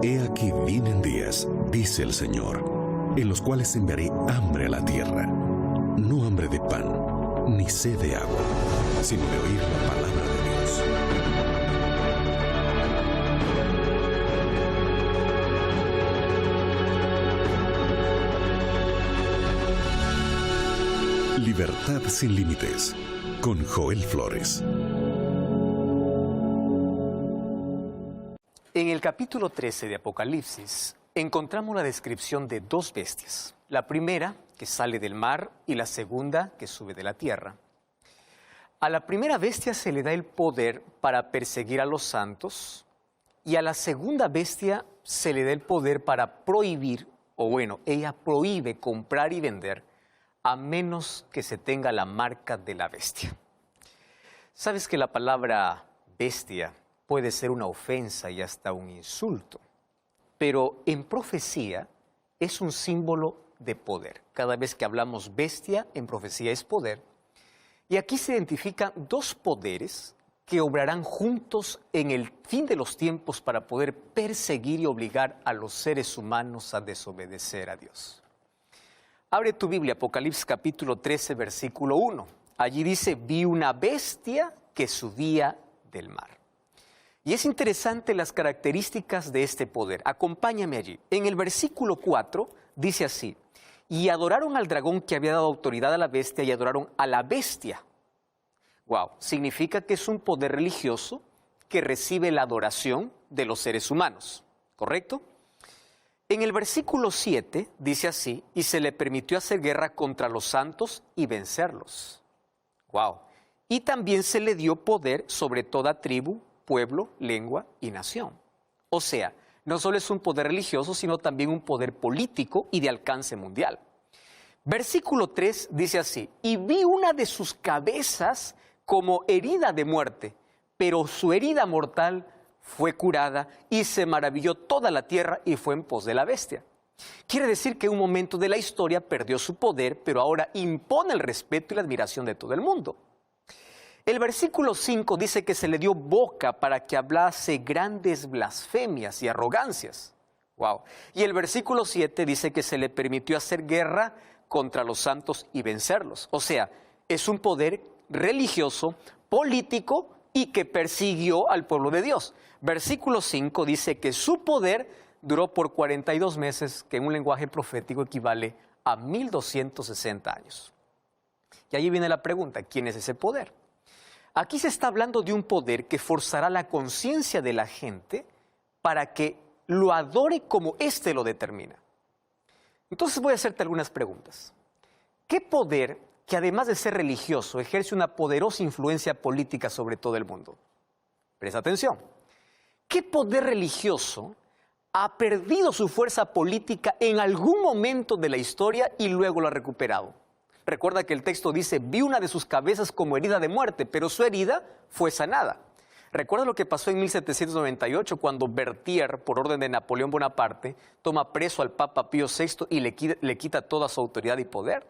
He aquí vienen días, dice el Señor, en los cuales enviaré hambre a la tierra, no hambre de pan, ni sed de agua, sino de oír la palabra de Dios. Libertad sin límites, con Joel Flores. En el capítulo 13 de Apocalipsis encontramos la descripción de dos bestias. La primera, que sale del mar, y la segunda, que sube de la tierra. A la primera bestia se le da el poder para perseguir a los santos, y a la segunda bestia se le da el poder para prohibir, o bueno, ella prohíbe comprar y vender, a menos que se tenga la marca de la bestia. ¿Sabes que la palabra bestia puede ser una ofensa y hasta un insulto? Pero en profecía es un símbolo de poder. Cada vez que hablamos bestia, en profecía es poder. Y aquí se identifican dos poderes que obrarán juntos en el fin de los tiempos para poder perseguir y obligar a los seres humanos a desobedecer a Dios. Abre tu Biblia, Apocalipsis capítulo 13, versículo 1. Allí dice, vi una bestia que subía del mar. Y es interesante las características de este poder. Acompáñame allí. En el versículo 4 dice así, y adoraron al dragón que había dado autoridad a la bestia y adoraron a la bestia. Wow, significa que es un poder religioso que recibe la adoración de los seres humanos, ¿correcto? En el versículo 7 dice así, y se le permitió hacer guerra contra los santos y vencerlos. Wow. Y también se le dio poder sobre toda tribu, pueblo, lengua y nación. O sea, no solo es un poder religioso, sino también un poder político y de alcance mundial. Versículo 3 dice así, y vi una de sus cabezas como herida de muerte, pero su herida mortal fue curada y se maravilló toda la tierra y fue en pos de la bestia. Quiere decir que en un momento de la historia perdió su poder, pero ahora impone el respeto y la admiración de todo el mundo. El versículo 5 dice que se le dio boca para que hablase grandes blasfemias y arrogancias. Wow. Y el versículo 7 dice que se le permitió hacer guerra contra los santos y vencerlos. O sea, es un poder religioso, político y que persiguió al pueblo de Dios. Versículo 5 dice que su poder duró por 42 meses, que en un lenguaje profético equivale a 1260 años. Y allí viene la pregunta, ¿quién es ese poder? Aquí se está hablando de un poder que forzará la conciencia de la gente para que lo adore como éste lo determina. Entonces voy a hacerte algunas preguntas. ¿Qué poder, que además de ser religioso, ejerce una poderosa influencia política sobre todo el mundo? Presta atención. ¿Qué poder religioso ha perdido su fuerza política en algún momento de la historia y luego lo ha recuperado? Recuerda que el texto dice, vi una de sus cabezas como herida de muerte, pero su herida fue sanada. Recuerda lo que pasó en 1798 cuando Berthier, por orden de Napoleón Bonaparte, toma preso al Papa Pío VI y le quita toda su autoridad y poder.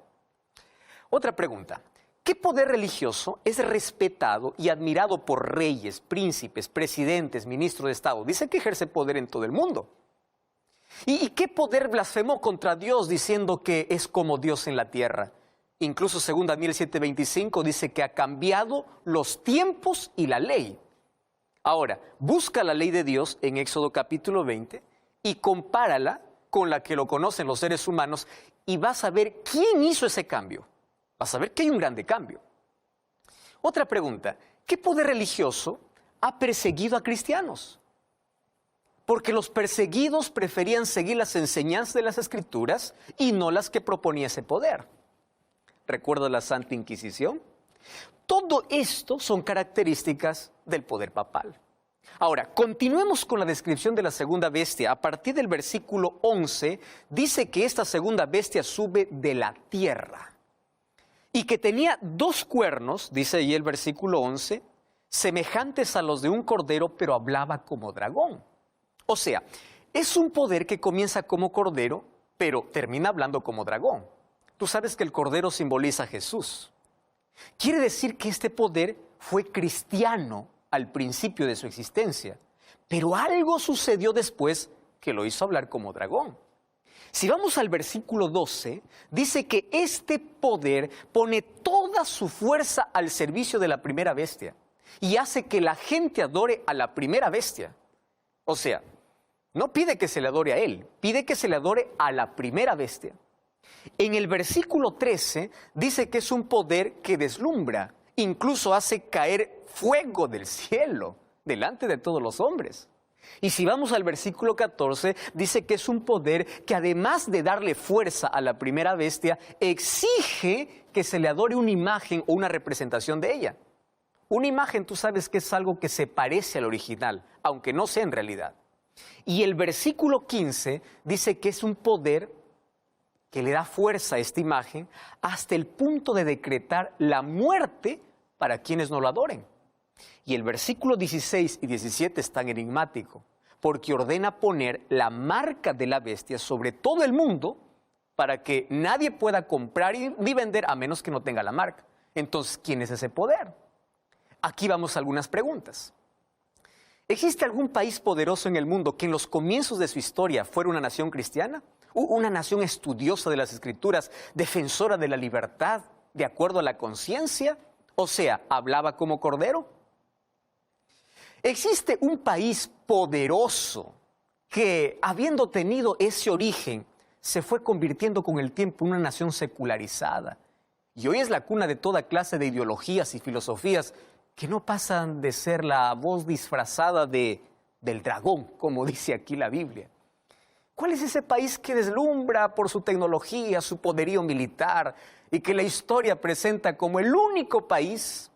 Otra pregunta, ¿qué poder religioso es respetado y admirado por reyes, príncipes, presidentes, ministros de Estado? Dice que ejerce poder en todo el mundo. ¿Y qué poder blasfemó contra Dios diciendo que es como Dios en la tierra? Incluso según Daniel 7:25 dice que ha cambiado los tiempos y la ley. Ahora, busca la ley de Dios en Éxodo capítulo 20 y compárala con la que lo conocen los seres humanos y vas a ver quién hizo ese cambio. Vas a ver que hay un grande cambio. Otra pregunta, ¿qué poder religioso ha perseguido a cristianos? Porque los perseguidos preferían seguir las enseñanzas de las Escrituras y no las que proponía ese poder. ¿Recuerda la Santa Inquisición? Todo esto son características del poder papal. Ahora, continuemos con la descripción de la segunda bestia. A partir del versículo 11, dice que esta segunda bestia sube de la tierra y que tenía dos cuernos, dice ahí el versículo 11, semejantes a los de un cordero, pero hablaba como dragón. O sea, es un poder que comienza como cordero, pero termina hablando como dragón. Tú sabes que el cordero simboliza a Jesús. Quiere decir que este poder fue cristiano al principio de su existencia, pero algo sucedió después que lo hizo hablar como dragón. Si vamos al versículo 12, dice que este poder pone toda su fuerza al servicio de la primera bestia y hace que la gente adore a la primera bestia. O sea, no pide que se le adore a él, pide que se le adore a la primera bestia. En el versículo 13 dice que es un poder que deslumbra, incluso hace caer fuego del cielo delante de todos los hombres. Y si vamos al versículo 14, dice que es un poder que además de darle fuerza a la primera bestia, exige que se le adore una imagen o una representación de ella. Una imagen, tú sabes que es algo que se parece al original, aunque no sea en realidad. Y el versículo 15 dice que es un poder que le da fuerza a esta imagen hasta el punto de decretar la muerte para quienes no lo adoren. Y el versículo 16 y 17 es tan enigmático, porque ordena poner la marca de la bestia sobre todo el mundo para que nadie pueda comprar ni vender a menos que no tenga la marca. Entonces, ¿quién es ese poder? Aquí vamos a algunas preguntas. ¿Existe algún país poderoso en el mundo que en los comienzos de su historia fuera una nación cristiana? Una nación estudiosa de las Escrituras, defensora de la libertad, de acuerdo a la conciencia, o sea, hablaba como cordero. ¿Existe un país poderoso que, habiendo tenido ese origen, se fue convirtiendo con el tiempo en una nación secularizada? Y hoy es la cuna de toda clase de ideologías y filosofías que no pasan de ser la voz disfrazada del dragón, como dice aquí la Biblia. ¿Cuál es ese país que deslumbra por su tecnología, su poderío militar, y que la historia presenta como el único país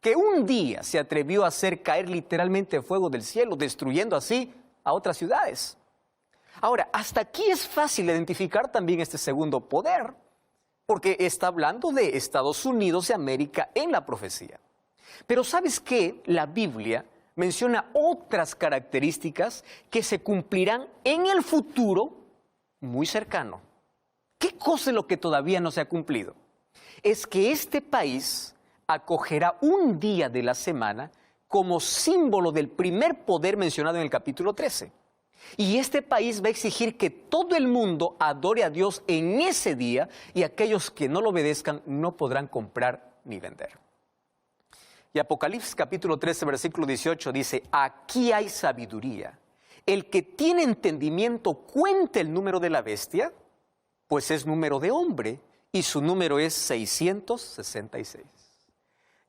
que un día se atrevió a hacer caer literalmente fuego del cielo, destruyendo así a otras ciudades? Ahora, hasta aquí es fácil identificar también este segundo poder, porque está hablando de Estados Unidos de América en la profecía. Pero ¿sabes qué? La Biblia menciona otras características que se cumplirán en el futuro muy cercano. ¿Qué cosa es lo que todavía no se ha cumplido? Es que este país acogerá un día de la semana como símbolo del primer poder mencionado en el capítulo 13. Y este país va a exigir que todo el mundo adore a Dios en ese día y aquellos que no lo obedezcan no podrán comprar ni vender. Y Apocalipsis capítulo 13, versículo 18 dice, aquí hay sabiduría. El que tiene entendimiento cuente el número de la bestia, pues es número de hombre y su número es 666.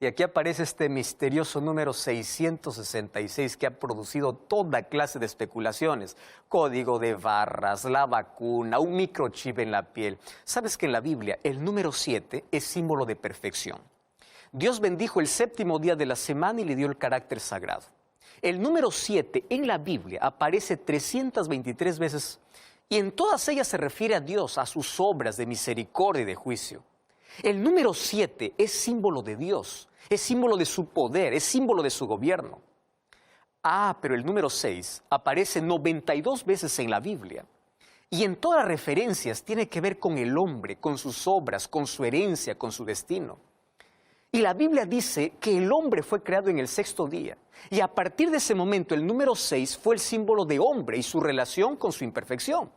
Y aquí aparece este misterioso número 666 que ha producido toda clase de especulaciones. Código de barras, la vacuna, un microchip en la piel. ¿Sabes que en la Biblia el número 7 es símbolo de perfección? Dios bendijo el séptimo día de la semana y le dio el carácter sagrado. El número 7 en la Biblia aparece 323 veces y en todas ellas se refiere a Dios, a sus obras de misericordia y de juicio. El número 7 es símbolo de Dios, es símbolo de su poder, es símbolo de su gobierno. Pero el número 6 aparece 92 veces en la Biblia. Y en todas las referencias tiene que ver con el hombre, con sus obras, con su herencia, con su destino. Y la Biblia dice que el hombre fue creado en el sexto día. Y a partir de ese momento el número 6 fue el símbolo de hombre y su relación con su imperfección.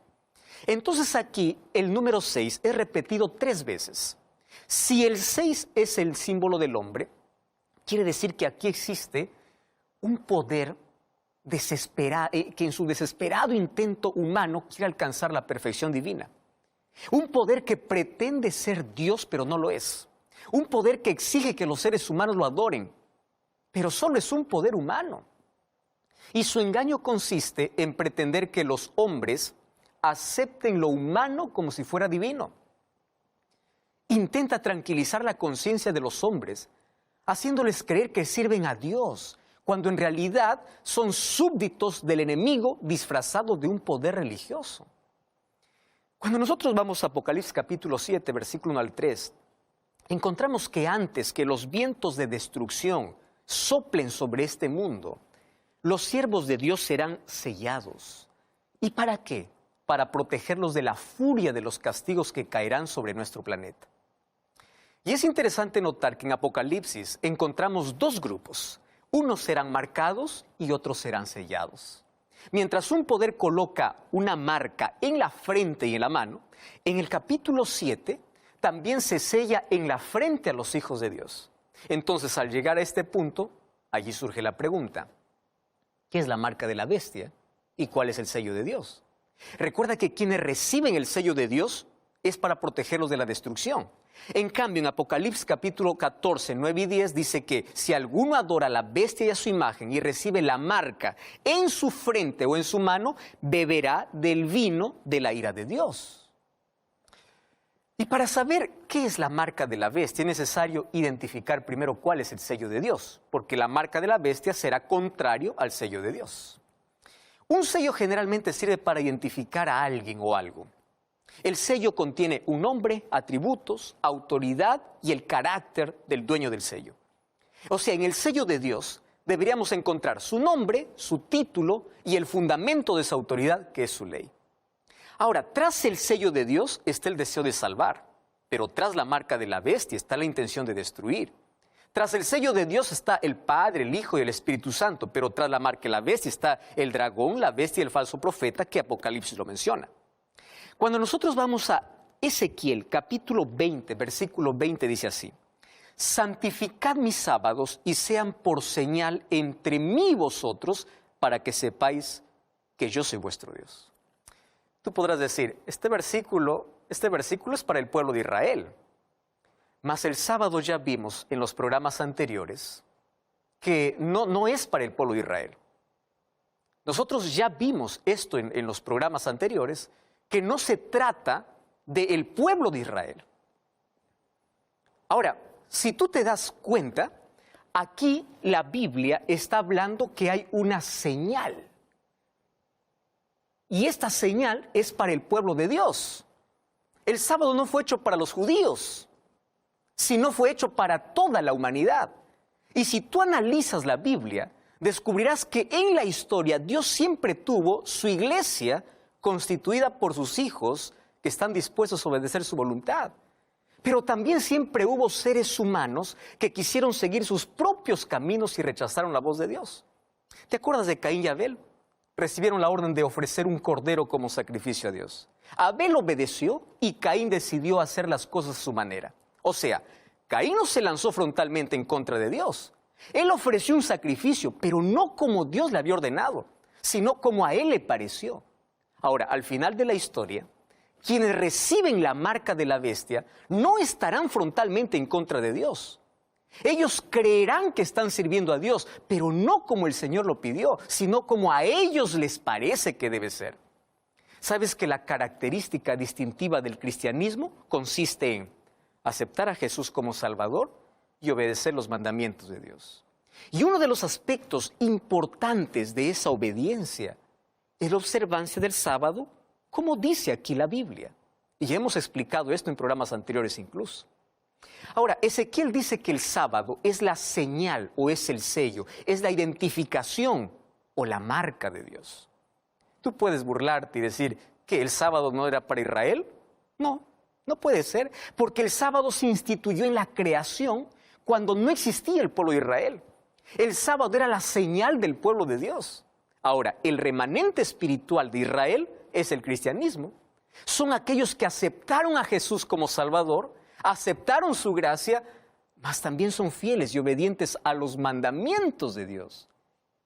Entonces aquí el número 6 es repetido 3 veces. Si el 6 es el símbolo del hombre, quiere decir que aquí existe un poder desesperado, que en su desesperado intento humano quiere alcanzar la perfección divina. Un poder que pretende ser Dios, pero no lo es. Un poder que exige que los seres humanos lo adoren, pero solo es un poder humano. Y su engaño consiste en pretender que los hombres acepten lo humano como si fuera divino. Intenta tranquilizar la conciencia de los hombres, haciéndoles creer que sirven a Dios, cuando en realidad son súbditos del enemigo disfrazado de un poder religioso. Cuando nosotros vamos a Apocalipsis capítulo 7, versículo 1 al 3, encontramos que antes que los vientos de destrucción soplen sobre este mundo, los siervos de Dios serán sellados. ¿Y para qué? Para protegerlos de la furia de los castigos que caerán sobre nuestro planeta. Y es interesante notar que en Apocalipsis encontramos 2 grupos. Unos serán marcados y otros serán sellados. Mientras un poder coloca una marca en la frente y en la mano, en el capítulo 7 también se sella en la frente a los hijos de Dios. Entonces, al llegar a este punto, allí surge la pregunta: ¿qué es la marca de la bestia y cuál es el sello de Dios? Recuerda que quienes reciben el sello de Dios es para protegerlos de la destrucción. En cambio, en Apocalipsis capítulo 14, 9 y 10 dice que si alguno adora a la bestia y a su imagen y recibe la marca en su frente o en su mano, beberá del vino de la ira de Dios. Y para saber qué es la marca de la bestia es necesario identificar primero cuál es el sello de Dios, porque la marca de la bestia será contrario al sello de Dios. Un sello generalmente sirve para identificar a alguien o algo. El sello contiene un nombre, atributos, autoridad y el carácter del dueño del sello. O sea, en el sello de Dios deberíamos encontrar su nombre, su título y el fundamento de esa autoridad, que es su ley. Ahora, tras el sello de Dios está el deseo de salvar, pero tras la marca de la bestia está la intención de destruir. Tras el sello de Dios está el Padre, el Hijo y el Espíritu Santo, pero tras la marca de la bestia está el dragón, la bestia y el falso profeta, que Apocalipsis lo menciona. Cuando nosotros vamos a Ezequiel, capítulo 20, versículo 20, dice así: santificad mis sábados y sean por señal entre mí y vosotros, para que sepáis que yo soy vuestro Dios. Tú podrás decir, este versículo es para el pueblo de Israel. Mas el sábado ya vimos en los programas anteriores que no es para el pueblo de Israel. Nosotros ya vimos esto en los programas anteriores, que no se trata del pueblo de Israel. Ahora, si tú te das cuenta, aquí la Biblia está hablando que hay una señal. Y esta señal es para el pueblo de Dios. El sábado no fue hecho para los judíos, sino fue hecho para toda la humanidad. Y si tú analizas la Biblia, descubrirás que en la historia Dios siempre tuvo su iglesia constituida por sus hijos que están dispuestos a obedecer su voluntad. Pero también siempre hubo seres humanos que quisieron seguir sus propios caminos y rechazaron la voz de Dios. ¿Te acuerdas de Caín y Abel? Recibieron la orden de ofrecer un cordero como sacrificio a Dios. Abel obedeció y Caín decidió hacer las cosas a su manera. O sea, Caín no se lanzó frontalmente en contra de Dios. Él ofreció un sacrificio, pero no como Dios le había ordenado, sino como a él le pareció. Ahora, al final de la historia, quienes reciben la marca de la bestia no estarán frontalmente en contra de Dios. Ellos creerán que están sirviendo a Dios, pero no como el Señor lo pidió, sino como a ellos les parece que debe ser. ¿Sabes que la característica distintiva del cristianismo consiste en aceptar a Jesús como Salvador y obedecer los mandamientos de Dios? Y uno de los aspectos importantes de esa obediencia es la observancia del sábado, como dice aquí la Biblia. Y ya hemos explicado esto en programas anteriores incluso. Ahora, Ezequiel dice que el sábado es la señal o es el sello, es la identificación o la marca de Dios. Tú puedes burlarte y decir que el sábado no era para Israel. No, no puede ser, porque el sábado se instituyó en la creación cuando no existía el pueblo de Israel. El sábado era la señal del pueblo de Dios. Ahora, el remanente espiritual de Israel es el cristianismo. Son aquellos que aceptaron a Jesús como Salvador, aceptaron su gracia, mas también son fieles y obedientes a los mandamientos de Dios.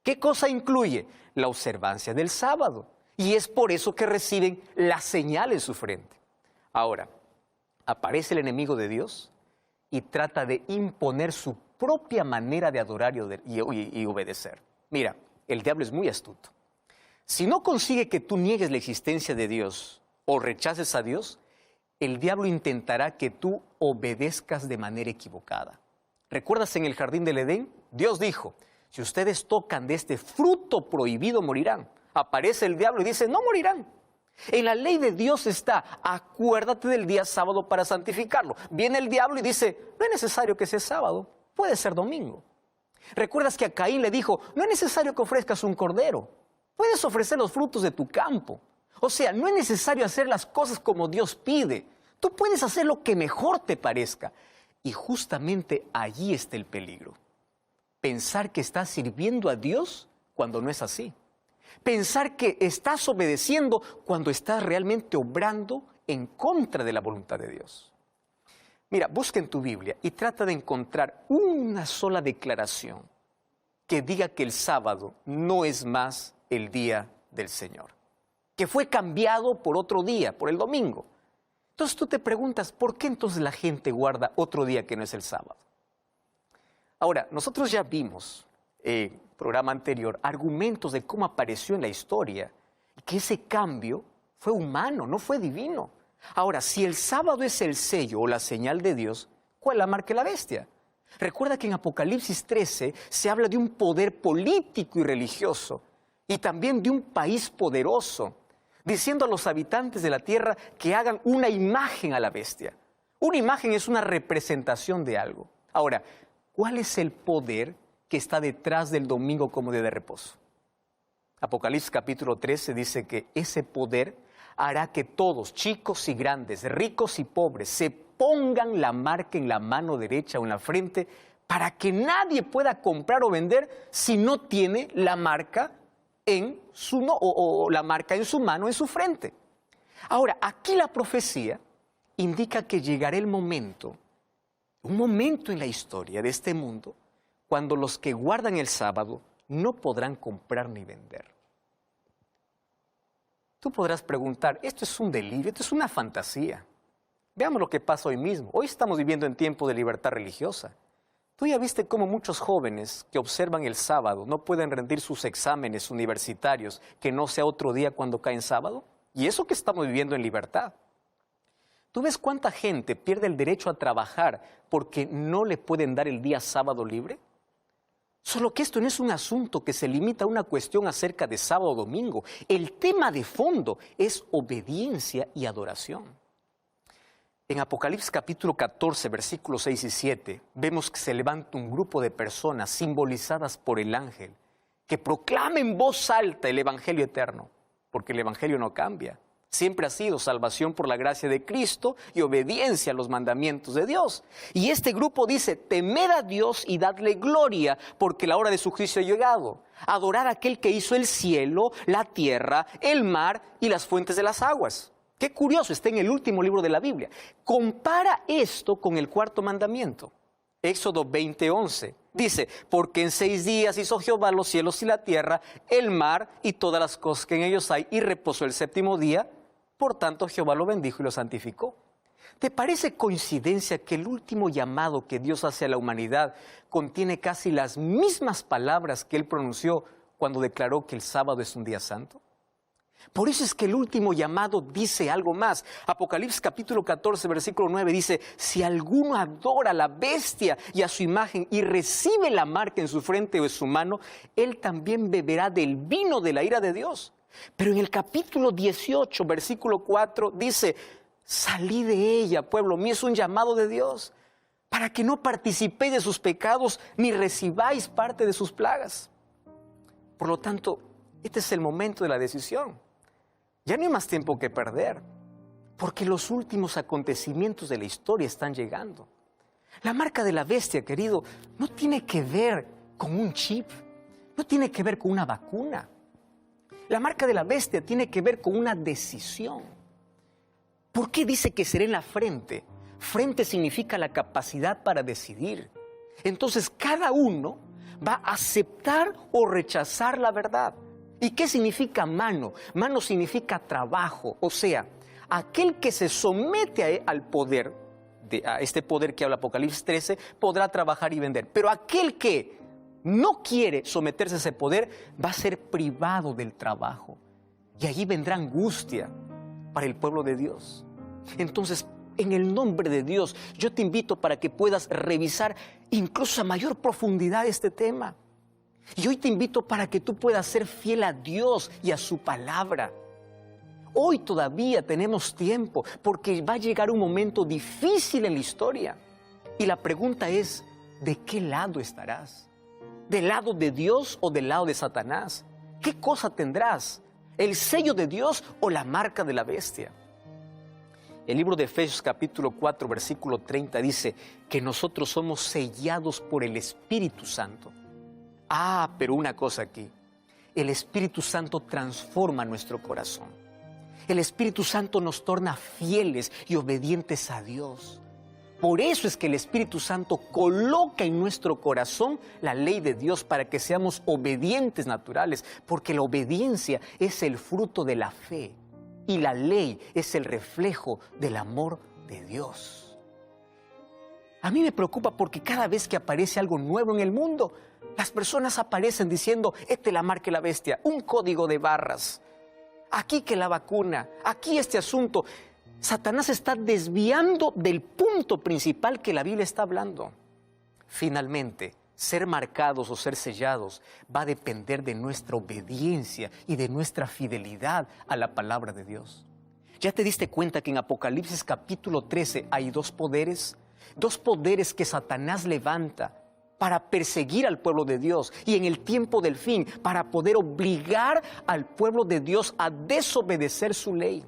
¿Qué cosa incluye? La observancia del sábado. Y es por eso que reciben la señal en su frente. Ahora, aparece el enemigo de Dios y trata de imponer su propia manera de adorar y obedecer. Mira, el diablo es muy astuto. Si no consigue que tú niegues la existencia de Dios o rechaces a Dios, el diablo intentará que tú obedezcas de manera equivocada. ¿Recuerdas en el jardín del Edén? Dios dijo, si ustedes tocan de este fruto prohibido, morirán. Aparece el diablo y dice, no morirán. En la ley de Dios está, acuérdate del día sábado para santificarlo. Viene el diablo y dice, no es necesario que sea sábado, puede ser domingo. ¿Recuerdas que a Caín le dijo, no es necesario que ofrezcas un cordero, puedes ofrecer los frutos de tu campo? O sea, no es necesario hacer las cosas como Dios pide. Tú puedes hacer lo que mejor te parezca. Y justamente allí está el peligro. Pensar que estás sirviendo a Dios cuando no es así. Pensar que estás obedeciendo cuando estás realmente obrando en contra de la voluntad de Dios. Mira, busca en tu Biblia y trata de encontrar una sola declaración que diga que el sábado no es más el día del Señor, que fue cambiado por otro día, por el domingo. Entonces tú te preguntas, ¿por qué entonces la gente guarda otro día que no es el sábado? Ahora, nosotros ya vimos en el programa anterior argumentos de cómo apareció en la historia, que ese cambio fue humano, no fue divino. Ahora, si el sábado es el sello o la señal de Dios, ¿cuál es la marca de la bestia? Recuerda que en Apocalipsis 13 se habla de un poder político y religioso y también de un país poderoso, diciendo a los habitantes de la tierra que hagan una imagen a la bestia. Una imagen es una representación de algo. Ahora, ¿cuál es el poder que está detrás del domingo como día de reposo? Apocalipsis capítulo 13 dice que ese poder hará que todos, chicos y grandes, ricos y pobres, se pongan la marca en la mano derecha o en la frente para que nadie pueda comprar o vender si no tiene la marca en su la marca en su mano, en su frente. Ahora, aquí la profecía indica que llegará el momento, un momento en la historia de este mundo, cuando los que guardan el sábado no podrán comprar ni vender. Tú podrás preguntar, esto es un delirio, esto es una fantasía. Veamos lo que pasa hoy mismo. Hoy estamos viviendo en tiempo de libertad religiosa. Tú ya viste cómo muchos jóvenes que observan el sábado no pueden rendir sus exámenes universitarios, que no sea otro día cuando cae en sábado. Y eso que estamos viviendo en libertad. ¿Tú ves cuánta gente pierde el derecho a trabajar porque no le pueden dar el día sábado libre? Solo que esto no es un asunto que se limita a una cuestión acerca de sábado o domingo. El tema de fondo es obediencia y adoración. En Apocalipsis capítulo 14, versículos 6 y 7, vemos que se levanta un grupo de personas simbolizadas por el ángel que proclama en voz alta el evangelio eterno, porque el evangelio no cambia. Siempre ha sido salvación por la gracia de Cristo y obediencia a los mandamientos de Dios. Y este grupo dice, temed a Dios y dadle gloria, porque la hora de su juicio ha llegado. Adorad a aquel que hizo el cielo, la tierra, el mar y las fuentes de las aguas. Qué curioso, está en el último libro de la Biblia. Compara esto con el cuarto mandamiento. Éxodo 20:11. Dice, porque en 6 días hizo Jehová los cielos y la tierra, el mar y todas las cosas que en ellos hay, y reposó el séptimo día. Por tanto, Jehová lo bendijo y lo santificó. ¿Te parece coincidencia que el último llamado que Dios hace a la humanidad contiene casi las mismas palabras que Él pronunció cuando declaró que el sábado es un día santo? Por eso es que el último llamado dice algo más. Apocalipsis capítulo 14, versículo 9 dice, si alguno adora a la bestia y a su imagen y recibe la marca en su frente o en su mano, él también beberá del vino de la ira de Dios. Pero en el capítulo 18, versículo 4 dice, salí de ella, pueblo mío, es un llamado de Dios, para que no participéis de sus pecados ni recibáis parte de sus plagas. Por lo tanto, este es el momento de la decisión. Ya no hay más tiempo que perder, porque los últimos acontecimientos de la historia están llegando. La marca de la bestia, querido, no tiene que ver con un chip, no tiene que ver con una vacuna. La marca de la bestia tiene que ver con una decisión. ¿Por qué dice que será en la frente? Frente significa la capacidad para decidir. Entonces, cada uno va a aceptar o rechazar la verdad. ¿Y qué significa mano? Mano significa trabajo, o sea, aquel que se somete al poder, a este poder que habla Apocalipsis 13, podrá trabajar y vender. Pero aquel que no quiere someterse a ese poder va a ser privado del trabajo. Y allí vendrá angustia para el pueblo de Dios. Entonces, en el nombre de Dios, yo te invito para que puedas revisar incluso a mayor profundidad este tema. Y hoy te invito para que tú puedas ser fiel a Dios y a su palabra. Hoy todavía tenemos tiempo porque va a llegar un momento difícil en la historia. Y la pregunta es, ¿de qué lado estarás? ¿Del lado de Dios o del lado de Satanás? ¿Qué cosa tendrás? ¿El sello de Dios o la marca de la bestia? El libro de Efesios capítulo 4, versículo 30 dice que nosotros somos sellados por el Espíritu Santo. Ah, pero una cosa aquí. el Espíritu Santo transforma nuestro corazón. El Espíritu Santo nos torna fieles y obedientes a Dios. Por eso es que el Espíritu Santo coloca en nuestro corazón la ley de Dios para que seamos obedientes naturales, porque la obediencia es el fruto de la fe y la ley es el reflejo del amor de Dios. A mí me preocupa porque cada vez que aparece algo nuevo en el mundo, las personas aparecen diciendo, esta es la marca de la bestia, un código de barras, aquí que la vacuna, aquí este asunto. Satanás está desviando del punto principal que la Biblia está hablando. Finalmente, ser marcados o ser sellados va a depender de nuestra obediencia y de nuestra fidelidad a la palabra de Dios. ¿Ya te diste cuenta que en Apocalipsis capítulo 13 hay dos poderes que Satanás levanta para perseguir al pueblo de Dios y en el tiempo del fin para poder obligar al pueblo de Dios a desobedecer su ley?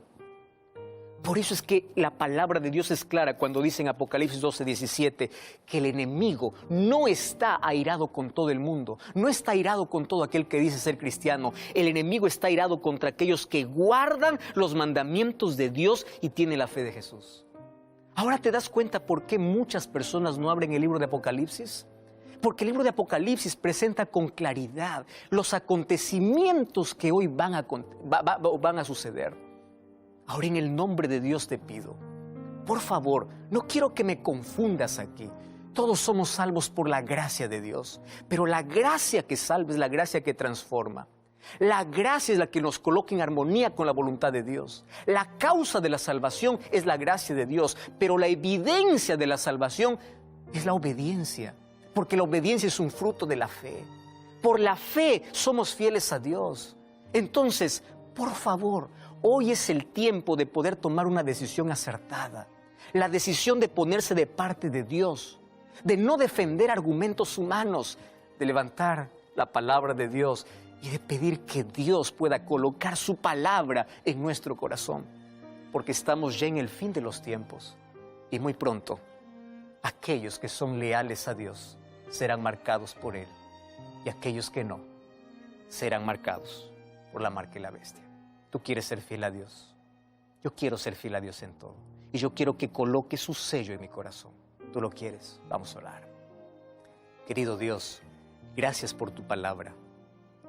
Por eso es que la palabra de Dios es clara cuando dice en Apocalipsis 12:17 que el enemigo no está airado con todo el mundo, no está airado con todo aquel que dice ser cristiano. El enemigo está airado contra aquellos que guardan los mandamientos de Dios y tienen la fe de Jesús. Ahora te das cuenta por qué muchas personas no abren el libro de Apocalipsis. Porque el libro de Apocalipsis presenta con claridad los acontecimientos que hoy van a suceder. Ahora en el nombre de Dios te pido, por favor, no quiero que me confundas aquí. Todos somos salvos por la gracia de Dios, pero la gracia que salva es la gracia que transforma. La gracia es la que nos coloca en armonía con la voluntad de Dios. La causa de la salvación es la gracia de Dios, pero la evidencia de la salvación es la obediencia, porque la obediencia es un fruto de la fe. Por la fe somos fieles a Dios. Entonces, por favor, hoy es el tiempo de poder tomar una decisión acertada. La decisión de ponerse de parte de Dios, de no defender argumentos humanos, de levantar la palabra de Dios y de pedir que Dios pueda colocar su palabra en nuestro corazón. Porque estamos ya en el fin de los tiempos y muy pronto aquellos que son leales a Dios serán marcados por Él y aquellos que no serán marcados por la marca de la bestia. Tú quieres ser fiel a Dios. Yo quiero ser fiel a Dios en todo. Y yo quiero que coloque su sello en mi corazón. ¿Tú lo quieres? Vamos a orar. Querido Dios, gracias por tu palabra.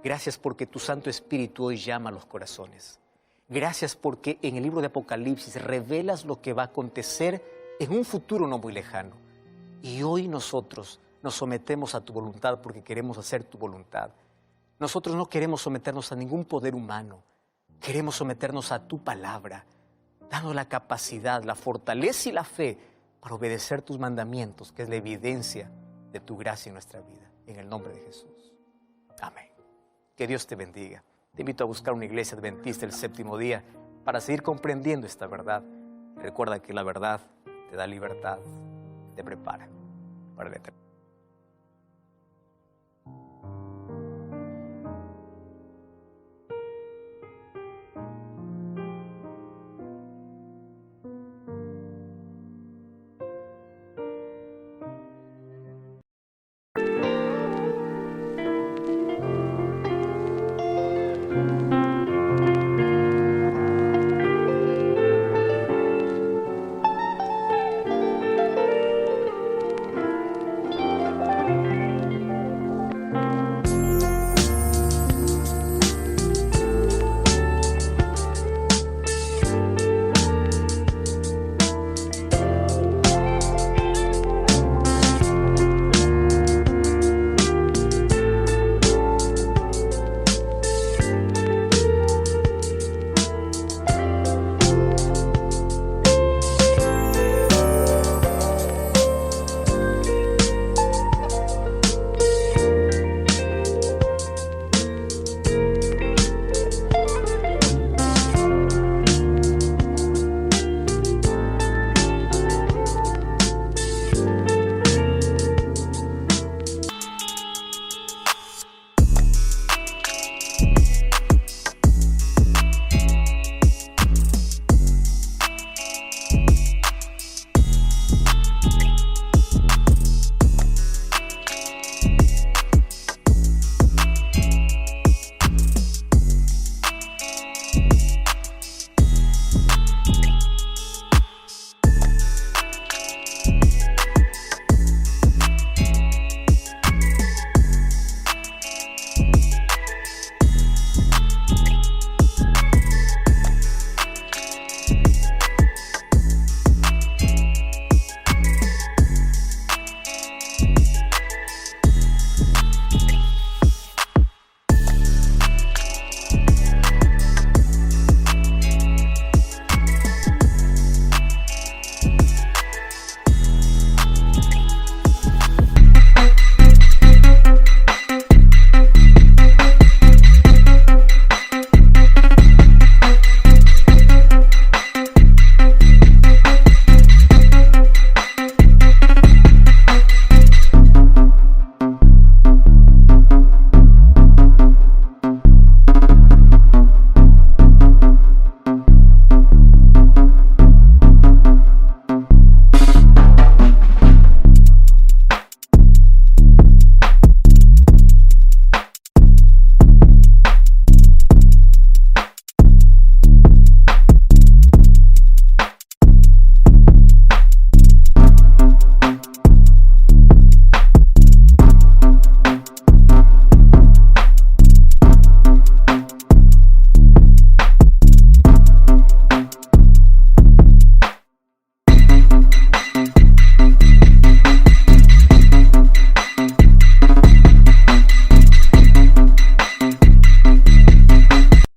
Gracias porque tu Santo Espíritu hoy llama a los corazones. Gracias porque en el libro de Apocalipsis revelas lo que va a acontecer en un futuro no muy lejano. Y hoy nosotros nos sometemos a tu voluntad porque queremos hacer tu voluntad. Nosotros no queremos someternos a ningún poder humano. Queremos someternos a tu palabra, dando la capacidad, la fortaleza y la fe para obedecer tus mandamientos, que es la evidencia de tu gracia en nuestra vida. En el nombre de Jesús. Amén. Que Dios te bendiga. Te invito a buscar una iglesia adventista el séptimo día para seguir comprendiendo esta verdad. Recuerda que la verdad te da libertad, te prepara para la eternidad.